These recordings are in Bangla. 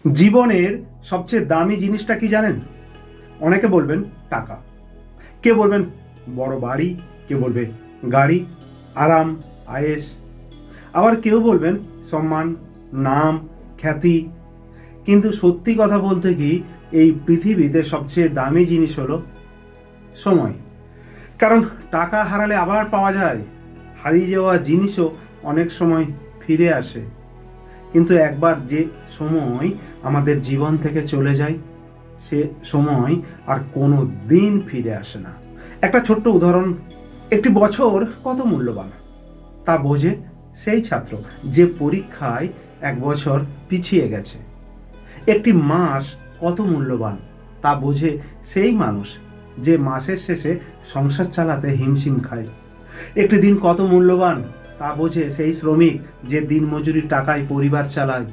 জীবনের সবচেয়ে দামি জিনিসটা কি জানেন? অনেকে বলবেন টাকা, কেউ বলবেন বড় বাড়ি, কেউ বলবে গাড়ি, আরাম, আয়েশ, আবার কেউ বলবেন সম্মান, নাম, খ্যাতি। কিন্তু সত্যি কথা বলতে কি, এই পৃথিবীতে সবচেয়ে দামি জিনিস হলো সময়। কারণ টাকা হারালে আবার পাওয়া যায়, হারিয়ে যাওয়া জিনিসও অনেক সময় ফিরে আসে। কিন্তু একবার যে সময় আমাদের জীবন থেকে চলে যায়, সে সময় আর কোনো দিন ফিরে আসে না। একটা ছোট্ট উদাহরণ, একটি বছর কত মূল্যবান তা বোঝে সেই ছাত্র যে পরীক্ষায় এক বছর পিছিয়ে গেছে। একটি মাস কত মূল্যবান তা বোঝে সেই মানুষ যে মাসের শেষে সংসার চালাতে হিমশিম খায়। একটি দিন কত মূল্যবান তা বোঝে সেই শ্রমিক যে দিন মজুরির টাকায় পরিবার চালায়।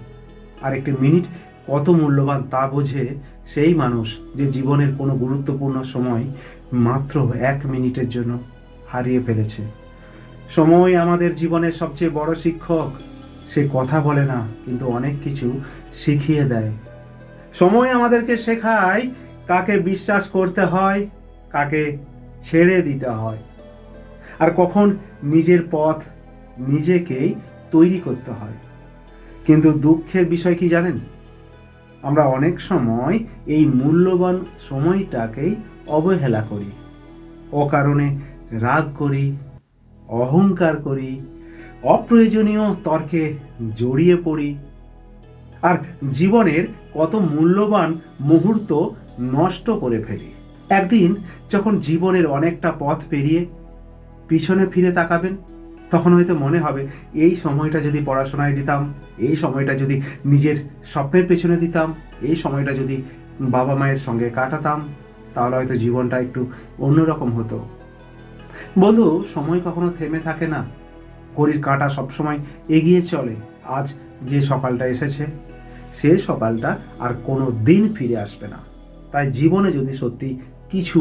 আর একটি মিনিট কত মূল্যবান তা বোঝে সেই মানুষ যে জীবনের কোনো গুরুত্বপূর্ণ সময় মাত্র 1 মিনিটের জন্য হারিয়ে ফেলেছে। সময় আমাদের জীবনের সবচেয়ে বড় শিক্ষক। সে কথা বলে না, কিন্তু অনেক কিছু শিখিয়ে দেয়। সময় আমাদেরকে শেখায় কাকে বিশ্বাস করতে হয়, কাকে ছেড়ে দিতে হয়, আর কখন নিজের পথ নিজেকেই তৈরি করতে হয়। কিন্তু দুঃখের বিষয় কি জানেন? আমরা অনেক সময় এই মূল্যবান সময়টাকেই অবহেলা করি, অকারণে রাগ করি, অহংকার করি, অপ্রয়োজনীয় তর্কে জড়িয়ে পড়ি, আর জীবনের কত মূল্যবান মুহূর্ত নষ্ট করে ফেলি। একদিন যখন জীবনের অনেকটা পথ পেরিয়ে পিছনে ফিরে তাকাবেন, তখন হয়তো মনে হবে এই সময়টা যদি পড়াশোনায় দিতাম, এই সময়টা যদি নিজের স্বপ্নের পেছনে দিতাম, এই সময়টা যদি বাবা মায়ের সঙ্গে কাটাতাম, তাহলে হয়তো জীবনটা একটু অন্যরকম হতো। বন্ধু, সময় কখনো থেমে থাকে না, ঘড়ির কাঁটা সবসময় এগিয়ে চলে। আজ যে সকালটা এসেছে, সে সকালটা আর কোনো দিন ফিরে আসবে না। তাই জীবনে যদি সত্যি কিছু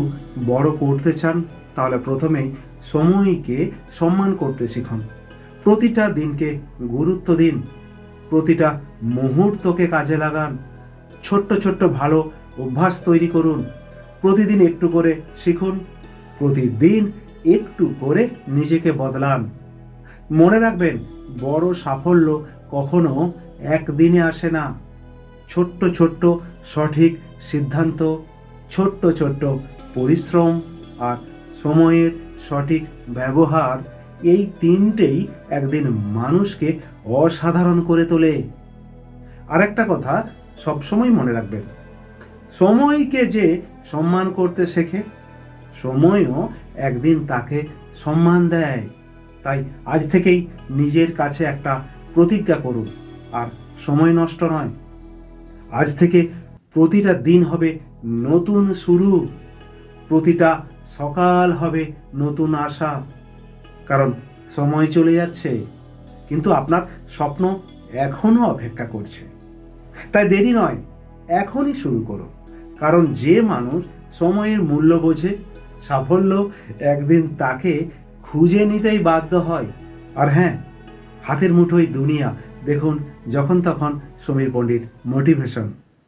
বড় করতে চান, তাহলে প্রথমেই সময়কে সম্মান করতে শিখুন। প্রতিটা দিনকে গুরুত্ব দিন, প্রতিটা মুহূর্তকে কাজে লাগান। ছোট্ট ছোট্ট ভালো অভ্যাস তৈরি করুন, প্রতিদিন একটু করে শিখুন, প্রতিদিন একটু করে নিজেকে বদলান। মনে রাখবেন, বড় সাফল্য কখনো একদিনে আসে না। ছোট্ট ছোট্ট সঠিক সিদ্ধান্ত, ছোট্ট ছোট্ট পরিশ্রম আর সময়ের সঠিক ব্যবহার, এই তিনটেই একদিন মানুষকে অসাধারণ করে তোলে। আরেকটা কথা সবসময় মনে রাখবেন, সময়কে যে সম্মান করতে শেখে, সময়ও একদিন তাকে সম্মান দেয়। তাই আজ থেকেই নিজের কাছে একটা প্রতিজ্ঞা করুন, আর সময় নষ্ট নয়। আজ থেকে প্রতিটা দিন হবে নতুন শুরু, প্রতিটা সকাল হবে নতুন আশা। কারণ সময় চলে যাচ্ছে, কিন্তু আপনার স্বপ্ন এখনো অপেক্ষা করছে। তাই দেরি নয়, এখনই শুরু করুন। কারণ যে মানুষ সময়ের মূল্য বোঝে, সাফল্য একদিন তাকে খুঁজে নিতেই বাধ্য হয়। আর হ্যাঁ, হাতের মুঠোয় দুনিয়া, দেখুন যখন তখন সমীর পণ্ডিত মোটিভেশন।